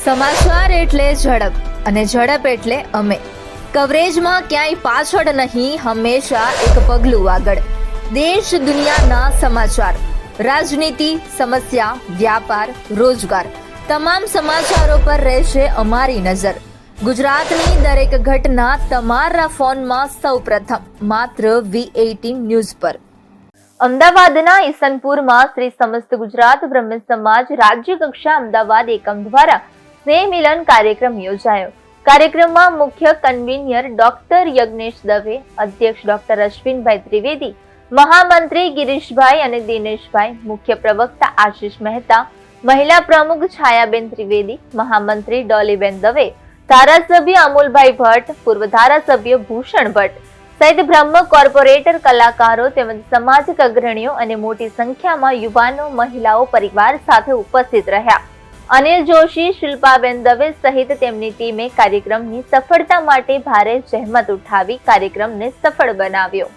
સમાચાર એટલે ઝડપ અને ઝડપ એટલે અમે. કવરેજમાં ક્યાંય પાછળ નહીં, હંમેશા એક પગલું આગળ. દેશ દુનિયાના સમાચાર, રાજનીતિ, સમસ્યા, વ્યાપાર, રોજગાર, તમામ સમાચારો પર રહેશે અમારી નજર. ગુજરાતની દરેક ઘટના તમારા ફોનમાં સૌપ્રથમ માત્ર V18 ન્યૂઝ પર. અમદાવાદના ઈસનપુરમાં શ્રી સમસ્ત ગુજરાત બ્રહ્મ સમાજ રાજ્ય કક્ષા અમદાવાદ એકમ દ્વારા સ્નેહ મિલન કાર્યક્રમ યોજાયો. કાર્યક્રમમાં મુખ્ય કન્વીનર ડોક્ટર યજ્ઞેશ દવે, અધ્યક્ષ ડોક્ટર અશ્વિનભાઈ ત્રિવેદી, મહામંત્રી ગિરીશભાઈ અને દિનેશભાઈ, મુખ્ય પ્રવક્તા આશિષ મહેતા, મહિલા પ્રમુખ છાયાબેન ત્રિવેદી, મહામંત્રી ડોલીબેન દવે, ધારાસભ્ય અમુલભાઈ ભટ્ટ, પૂર્વ ધારાસભ્ય ભૂષણ ભટ્ટ સહિત બ્રહ્મ કોર્પોરેટર, કલાકારો તેમજ સામાજિક અગ્રણીઓ અને મોટી સંખ્યામાં યુવાનો, મહિલાઓ પરિવાર સાથે ઉપસ્થિત રહ્યા. અનિલ જોશી, શિલ્પાબેન દવે સહિત તેમની ટીમે કાર્યક્રમની સફળતા માટે ભારે જહેમત ઉઠાવી કાર્યક્રમને સફળ બનાવ્યો.